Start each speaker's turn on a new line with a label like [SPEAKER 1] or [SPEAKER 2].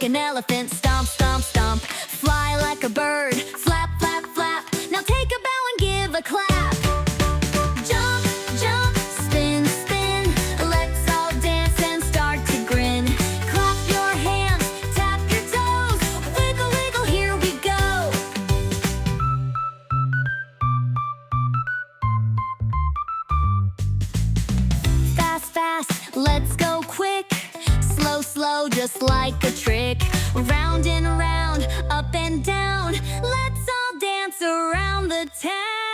[SPEAKER 1] like an elephant. Stomp, stomp, stomp. Fly like a bird. Flap, flap, flap. Now take a bow and give a clap. Jump, jump, spin, spin. Let's all dance and start to grin. Clap your hands, tap your toes. Wiggle, wiggle, here we go. Fast, fast, let's go quick. Slow, slow, just like a trick. Round and round, up and down. Let's all dance around the town.